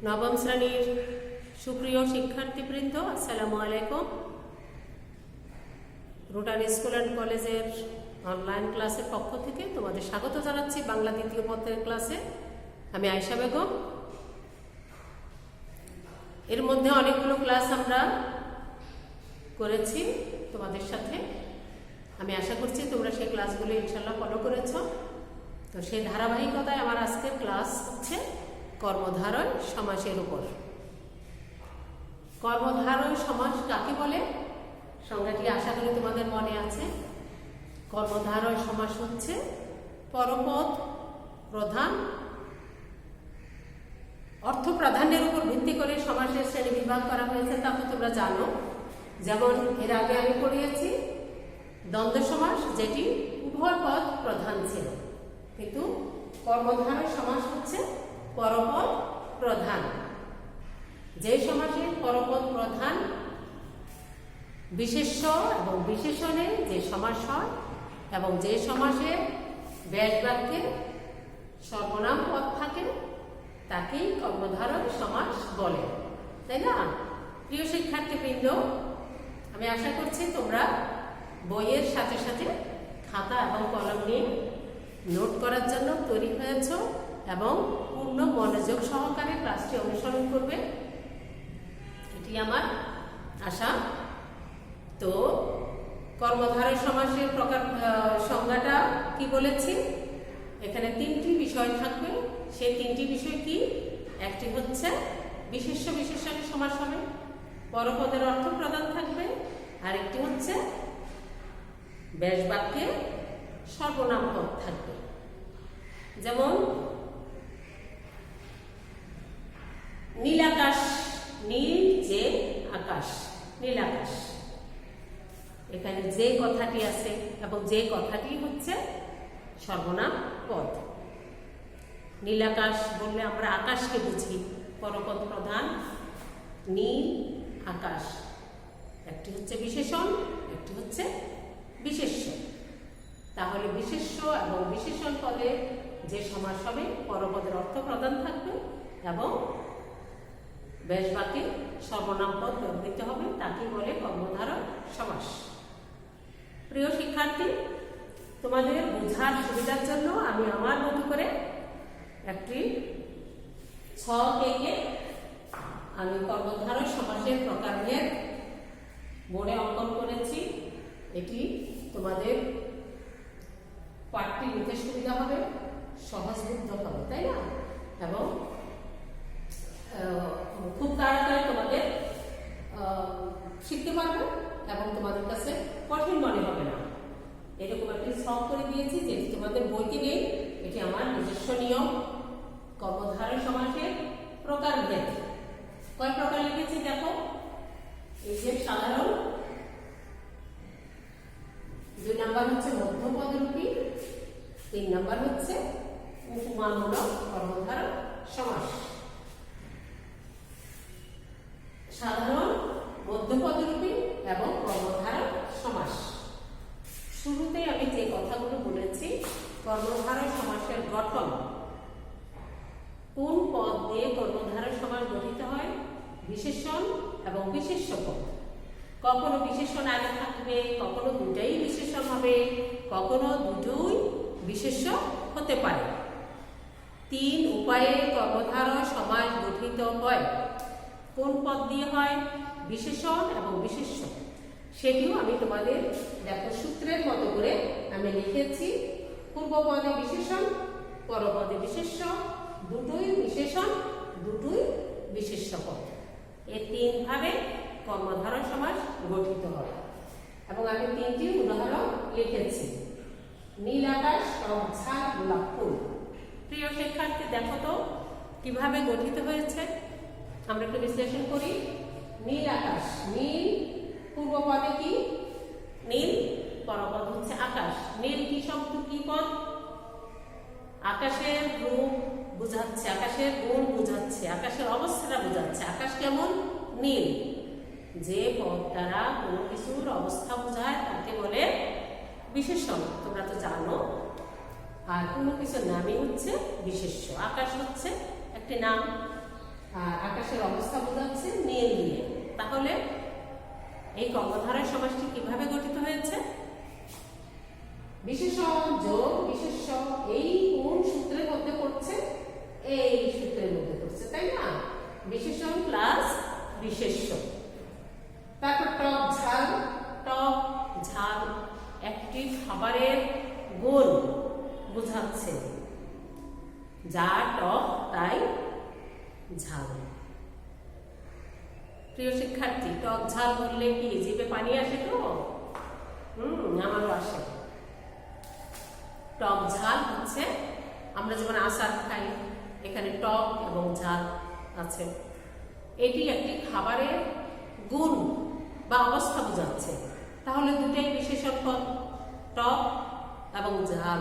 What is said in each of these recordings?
নবম শ্রেণীর সুপ্রিয় শিক্ষার্থীবৃন্দ, আসসালামু আলাইকুম। রোটারি স্কুল অ্যান্ড কলেজের অনলাইন ক্লাসের পক্ষ থেকে তোমাদের স্বাগত জানাচ্ছি বাংলা দ্বিতীয় পত্রের ক্লাসে। আমি আয়েশা বেগম। এর মধ্যে অনেকগুলো ক্লাস আমরা করেছি তোমাদের সাথে। আমি আশা করছি তোমরা সেই ক্লাসগুলো ইনশাল্লাহ ফলো করেছ। তো সেই ধারাবাহিকতায় আমার আজকের ক্লাস হচ্ছে কর্মধারয় সমাসের উপর। কর্মধারয় সমাস কাকে বলে সংজ্ঞাটি আশা করি তোমাদের মনে আছে। কর্মধারয় সমাস হচ্ছে পরপদ প্রধান অর্থ প্রাধান্যের উপর ভিত্তি করে সমাসের শ্রেণী বিভাগ করা হয়েছে, তা তো তোমরা জানো। যেমন এর আগে আমি পড়িয়েছি দ্বন্দ্ব সমাস, যেটি উভয় পদ প্রধান ছিল, কিন্তু কর্মধারয় সমাস হচ্ছে পরপদ প্রধান। যে সমাসে পরপদ প্রধান বিশেষ্য এবং বিশেষণে যে সমাস হয় এবং যে সমাসে ব্যাস বাক্যে সর্বনাম পদ থাকে তাকেই কর্মধারয় সমাস বলে, তাই না? প্রিয় শিক্ষার্থীবৃন্দ, আমি আশা করছি তোমরা বইয়ের সাথে সাথে খাতা এবং কলম নিয়ে নোট করার জন্য তৈরি হয়েছ এবং পূর্ণ মনোযোগ সহকারে ক্লাসটি অনুসরণ করবে, এটি আমার আশা। তো কর্মধারয় সমাসের প্রকার সংজ্ঞাটা কি বলেছি, এখানে তিনটি বিষয় থাকবে। সেই তিনটি বিষয় কি? একটি হচ্ছে বিশেষ্য বিশেষণের সমাস হবে, পরপদের অর্থ প্রদান থাকবে, আর একটি হচ্ছে ব্যাস বাক্যে সর্বনাম পদ থাকবে। যেমন নীল আকাশ, নীল যে আকাশ, নীল আকাশ, এখানে যে কথাটি আছে এবং যে কথাটি হচ্ছে সর্বনাম পদ। নীল আকাশ বললে আমরা আকাশকে বুঝি, পরপদ প্রধান নীল আকাশ। একটি হচ্ছে বিশেষণ, একটি হচ্ছে বিশেষ্য। তাহলে বিশেষ্য এবং বিশেষণ পদে যে সমাস হবে পরপদের অর্থ প্রদান থাকবে এবং ব্যাস বাক্যে সর্বনাম পদ ব্যবহৃত হবে, তাকে বলে কর্মধারয় সমাস। প্রিয় শিক্ষার্থী, তোমাদের বোঝার সুবিধার জন্য আমি আমার মতো করে একটি ছক এঁকে আমি কর্মধারয় সমাসের প্রকারভেদ বোর্ডে অঙ্কন করেছি। এটি তোমাদের পাঠটি নিতে সুবিধা হবে, সহজবুদ্ধ হবে, তাই না? এবং খুব তাড়াতাড়ি তোমাদের শিখতে পারবে এবং তোমাদের কাছে কঠিন মনে হবে না। এরকম একটি ছক করে দিয়েছি, যেটি তোমাদের বইতে নেই। এটি আমার নিজস্ব নিয়ম। কর্মধারয় সমাসের প্রকারভেদ কয় প্রকার লিখেছি দেখো। এই যে সাধারণ, 2 নাম্বার হচ্ছে মধ্যপদরূপী, 3 নাম্বার হচ্ছে উপমামূলক কর্মধারয় সমাস। সাধারণ, মধ্যপদরূপী এবং কর্মধারয় সমাস। শুরুতে আমি যে কথাগুলো বলেছি, কর্মধারয় সমাসের গঠন, কোন পদ দিয়ে কর্মধারয় সমাস গঠিত হয়? বিশেষণ এবং বিশেষ্য পদ। কখনো বিশেষণ আগে থাকবে, কখনো দুটাই বিশেষণ হবে, কখনো দুটোই বিশেষ্য হতে পারে। 3 উপায়ে কর্মধারয় সমাস গঠিত হয়। কোন পদ দিয়ে হয়? বিশেষণ এবং বিশেষ্য। সেটিও আমি তোমাদের দেখো সূত্রের মতো করে আমি লিখেছি। পূর্বপদে বিশেষণ, পরপদে বিশেষ্য, দুটোই বিশেষণ, দুটোই বিশেষ্য পদ। এই 3 ভাবে কর্মধারয় সমাস গঠিত হয় এবং আমি 3টি উদাহরণ লিখেছি। নীল আকাশ, টক ঝাল, গোলাপ ফুল। প্রিয় শিক্ষার্থী, দেখো তো কিভাবে গঠিত হয়েছে। আমরা একটু বিশ্লেষণ করি। নীল আকাশ, নীল পূর্বপদে কি? নীল, পরপদ হচ্ছে আকাশ। নীল কি শব্দ, কি পদ? আকাশের রূপ বুঝাচ্ছে, আকাশের গুণ বুঝাচ্ছে, আকাশের অবস্থাটা বুঝাচ্ছে। আকাশ কেমন? নীল। যে পদ দ্বারা কোনো কিছুর অবস্থা বোঝায় তাকে বলে বিশেষণ, তোমরা তো জানো। আর কোনো কিছুর নামই হচ্ছে বিশেষ্য। আকাশ হচ্ছে একটি নাম, আর আকাশের অবস্থা বোঝাচ্ছে নীল দিয়ে। তাহলে এই কর্মধারয় সমাসটি কিভাবে গঠিত হয়েছে? বিশেষণ যোগ বিশেষ্য, এই কোন সূত্রের মধ্যে পড়ছে? এই সূত্রের মধ্যে পড়ছে, তাই না? বিশেষণ প্লাস বিশেষ্য। তারপর টক ঝাল, টক ঝাল একটি খাবারের গুণ বোঝাচ্ছে, যা টক তাই ঝাল। প্রিয় শিক্ষার্থী, টক ঝাল বললে কি জিভে পানি আসে? তো আমারও আসে। টক ঝাল হচ্ছে আমরা যেমন আচার খাই, এখানে টক এবং ঝাল আছে। এটি একটি খাবারের গুণ বা অবস্থা বোঝাচ্ছে। তাহলে দুটাই বিশেষণ পদ, টক এবং ঝাল।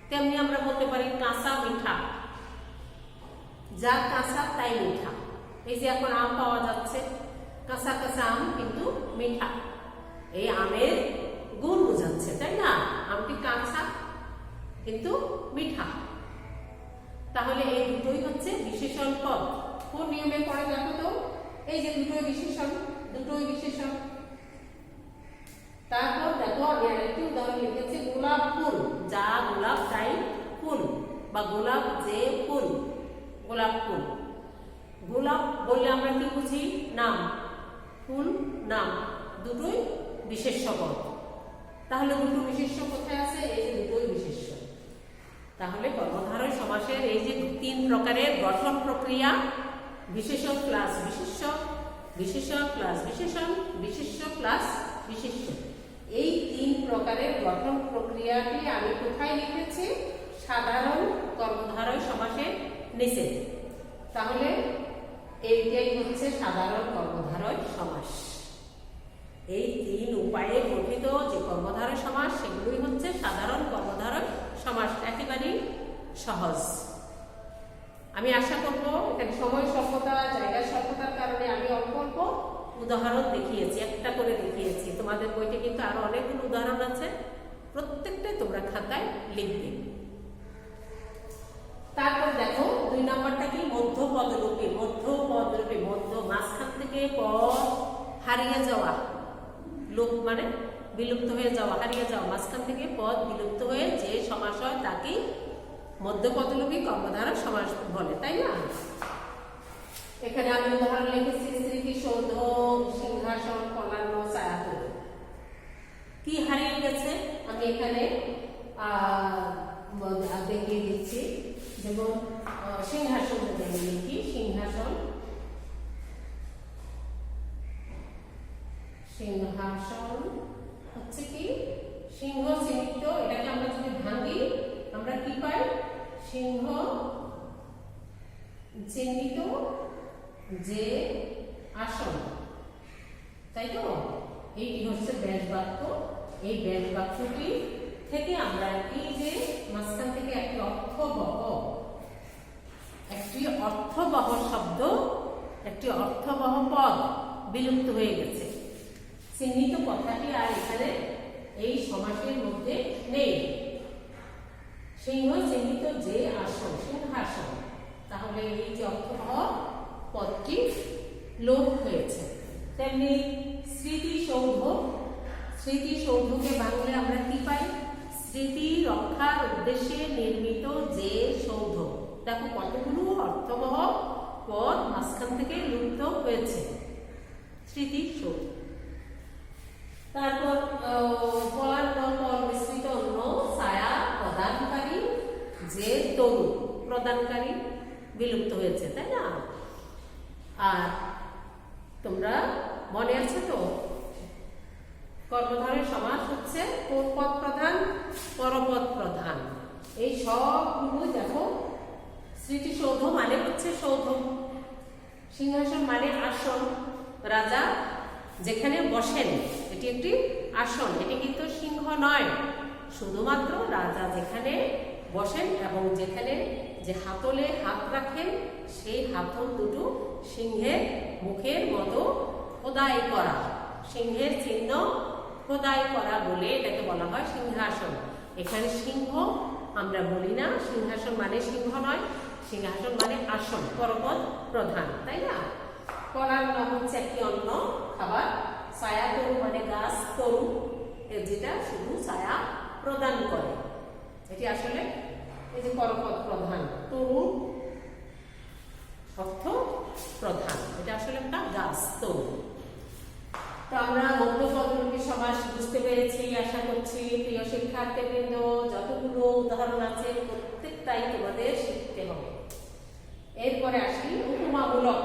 তেমনি আমরা বলতে পারি কাঁচা মিঠা, যা কাঁচা তাই মিঠা। এই যে এখন আম পাওয়া যাচ্ছে, কাঁচা কাঁচা আম কিন্তু মিঠা, এই আমের গুণ বোঝাচ্ছে, তাই না? আমটি কাঁচা কিন্তু মিঠা। তাহলে এই দুটোই হচ্ছে বিশেষণ পদ। কোন নিয়মে পড়ে দেখো তো? এই যে দুটোই বিশেষণ, দুটোই বিশেষণ। তারপর দেখো আমি আরেকটি উদাহরণ লিখেছি, গোলাপ ফুল, যা গোলাপ তাই ফুল, বা গোলাপ যে ফুল, গোলাপ ফুল। গোলাপ বললে আমরা কি বুঝি? নাম, ফুল নাম, দুটোই বিশেষ্য পদ। তাহলে দুটো বিশেষ্য কোথায় আছে? এই যে দুটোই বিশেষ্য। তাহলে কর্মধারয় সমাসের এই যে তিন প্রকারের গঠন প্রক্রিয়া, বিশেষণ প্লাস বিশেষ্য, বিশেষণ প্লাস বিশেষণ, বিশেষ্য প্লাস বিশেষ্য, এই তিন প্রকারের গঠন প্রক্রিয়াটি আমি কোথায় লিখেছি? সাধারণ কর্মধারয় সমাসের নিচে। তাহলে এইটাই হচ্ছে সাধারণ কর্মধারয় সমাস। এই তিন উপায়ে গঠিত যে কর্মধারয় সমাস, সেগুলোই হচ্ছে সাধারণ কর্মধারয় সমাস। একেবারেই সহজ। আমি আশা করব এখানে সময় স্বল্পতা, জায়গা স্বল্পতার কারণে আমি অল্প অল্প উদাহরণ দেখিয়েছি, একটা করে দেখিয়েছি। তোমাদের বইতে কিন্তু আরো অনেকগুলো উদাহরণ আছে, প্রত্যেকটাই তোমরা খাতায় লিখবে। তারপর দেখো 2 নম্বরটা কি? মধ্য পদরূপে। মধ্য পদরূপে, মধ্য মাঝখান থেকে পদ হারিয়ে যাওয়া, লোপ মানে বিলুপ্ত হয়ে যাওয়া, হারিয়ে যাওয়া। মাঝখান থেকে পদ বিলুপ্ত হয়ে যে সমাস হয় তাকে মধ্য পদলোপী কর্মধারয় সমাস বলে, তাই না? এখানে আমি উদাহরণ লিখেছি, স্মৃতিসৌধ, সিংহাসন, পলান্ন, ছায়াতল। কি হারিয়ে গেছে আমি এখানে দেখিয়ে দিচ্ছি। যেমন সিংহাসন যদি আমি লিখি, সিংহাসন, সিংহাসন হচ্ছে কি? সিংহ চিহ্নিত। এটাকে আমরা যদি ভাঙি আমরা কি পাই? সিংহ চিহ্নিত যে আসন, তাই তো? এইটি হচ্ছে ব্যাস বাক্য। এই ব্যাস বাক্যটি থেকে আমরা এই যে মাঝখান থেকে একটি অর্থবহ শব্দ, একটি অর্থবহ পদ বিলুপ্ত হয়ে গেছে। চিহ্নিত কথাটি আর এখানে এই সমাসের মধ্যে নেই। সিংহ চিহ্নিত যে আসন, সিংহাসন, তাহলে এই যে অর্থবহ পদটি লোপ হয়েছে। তেমনি স্মৃতিসৌধ, স্মৃতিসৌধকে বাংলায় আমরা কি পাই? স্মৃতি রক্ষার উদ্দেশ্যে নির্মিত যে সৌধ। দেখো কতগুলো অর্থবহ পদ মাঝখান থেকে লুপ্ত হয়েছে। স্মৃতিসৌধ। তারপর পলান্ন, পল মিশ্রিত অন্য, ছায়া প্রদানকারী যে তরু, প্রদানকারী বিলুপ্ত হয়েছে, তাই না? আর তোমরা মনে আছে তো কর্মধারয় সমাস হচ্ছে কোন পদ প্রধান? পরপদ প্রধান। এই সবগুলো দেখো, স্মৃতিসৌধ মানে হচ্ছে সৌধ, সিংহাসন মানে আসন, রাজা যেখানে বসেন এটি একটি আসন। এটি কিন্তু সিংহ নয়, শুধুমাত্র রাজা যেখানে বসেন এবং যেখানে যে হাতলে হাত রাখেন সেই হাতল দুটো সিংহের মুখের মতো খোদাই করা, সিংহের চিহ্ন খোদাই করা বলে এটাকে বলা হয় সিংহাসন। এখানে সিংহ আমরা বলি না, সিংহাসন মানে সিংহ নয়, সিংহাসন মানে আসন, পরপদ প্রধান, তাই না? কলান্ন হচ্ছে একটি অন্য খাবার। ছায়া তরু মানে গাছ, তরু যেটা শুধু ছায়া প্রদান করে, এটি আসলে এই যে পরপদ প্রধান, তরু অর্থ প্রধান, এটা আসলে একটা গাছ, তরু। তো আমরা গদ্য পদলোপী সমাস বুঝতে পেরেছি আশা করছি। প্রিয় শিক্ষার্থীবৃন্দ, যতগুলো উদাহরণ আছে প্রত্যেকটাই তোমাদের শিখতে হবে। এরপরে আসি উপমামূলক।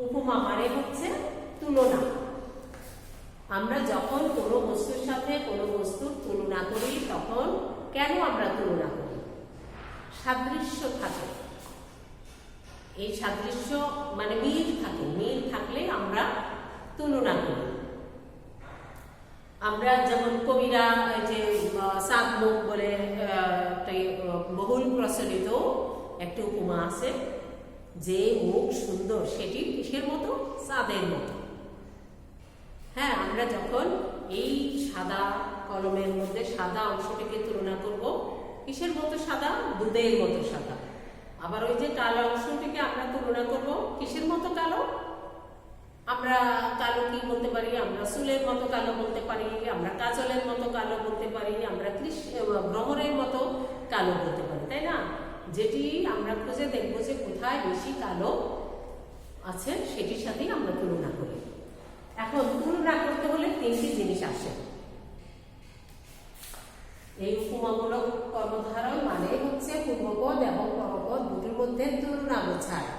উপমা মানে হচ্ছে তুলনা। আমরা যখন কোনো বস্তুর সাথে কোনো বস্তুর তুলনা করি তখন কেন আমরা তুলনা করি? সাদৃশ্য থাকে, এই সাদৃশ্য মানে মিল থাকে, মিল থাকলে আমরা তুলনা করি। আমরা যেমন কবিরা যে চাঁদ মুখ বলে বহুল প্রচলিত একটি উপমা আছে, যে মুখ সুন্দর সেটি কিসের মতো? চাঁদের মতো। হ্যাঁ, আমরা যখন এই সাদা কলমের মধ্যে সাদা অংশটিকে তুলনা করব, কিসের মতো সাদা? দুধের মতো সাদা। আবার ওই যে কালো অংশটিকে আমরা তুলনা করব কিসের মতো কালো? আমরা কালো কি বলতে পারি? আমরা চুলের মতো কালো বলতে পারি, আমরা কাজলের মতো কালো বলতে পারি, আমরা ভ্রমরের মতো কালো বলতে পারি, তাই না? যেটি আমরা খুঁজে দেখবো যে কোথায় বেশি কালো আছে সেটির সাথেই আমরা তুলনা করি। এখন তুলনা করতে হলে তিনটি জিনিস আসে। এই উপমামূলক কর্মধারয় মানে হচ্ছে পূর্বপদ এবং পরপদ দুটির মধ্যে তুলনা বোঝায়।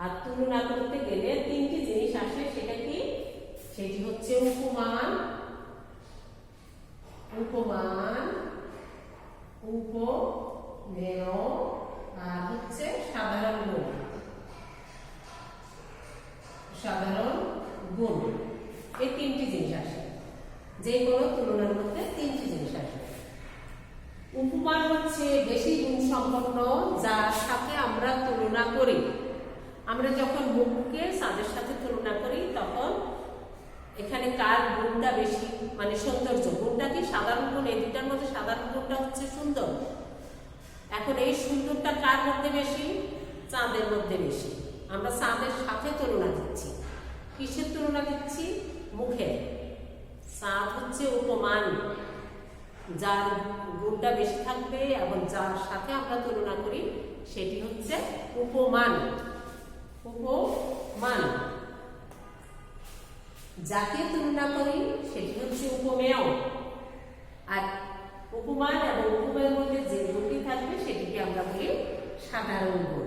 আর তুলনা করতে গেলে তিনটি জিনিস আসে, সেটা কি? সেটি হচ্ছে উপমান, উপমান, উপমেয়, আর হচ্ছে সাধারণ গুণ। সাধারণ গুণ, এই তিনটি জিনিস আসে। যে কোনো তুলনার মধ্যে তিনটি জিনিস আসে। উপমান হচ্ছে বেশি গুণ সম্পন্ন, যার সাথে আমরা তুলনা করি। আমরা যখন মুখকে চাঁদের সাথে তুলনা করি তখন এখানে কার গুণটা বেশি, মানে সৌন্দর্য গুণটা কি? সাধারণ গুণ। এই দুটার মধ্যে সাধারণ গুণটা হচ্ছে সুন্দর। এখন এই সুন্দরটা কার মধ্যে বেশি? চাঁদের মধ্যে বেশি। আমরা চাঁদের সাথে তুলনা দিচ্ছি। কিসের তুলনা দিচ্ছি? মুখের। চাঁদ হচ্ছে উপমান, যার গুণটা বেশি থাকবে এবং যার সাথে আমরা তুলনা করি সেটি হচ্ছে উপমান। উপমান, যাকে তুলনা করি সেটি হচ্ছে উপমেয়। আর উপমান এবং উপমেয়ের মধ্যে যে গুণটি থাকবে সেটিকে আমরা বলি সাধারণ গুণ।